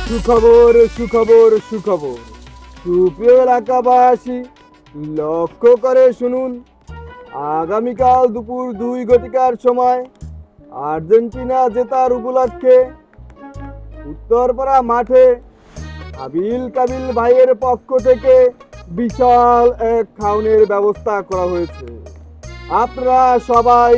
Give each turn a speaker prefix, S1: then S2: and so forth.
S1: সুখবর সুখবর সুখবর। সুপ্রিয় এলাকাবাসী, লক্ষ্য করে শুনুন। আগামীকাল দুপুর 2 সময় আর্জেন্টিনা জেতার উপলক্ষে উত্তরপাড়া মাঠে আবিল কাবিল ভাইয়ের পক্ষ থেকে বিশাল এক খাওয়ানোর ব্যবস্থা করা হয়েছে। আপনারা সবাই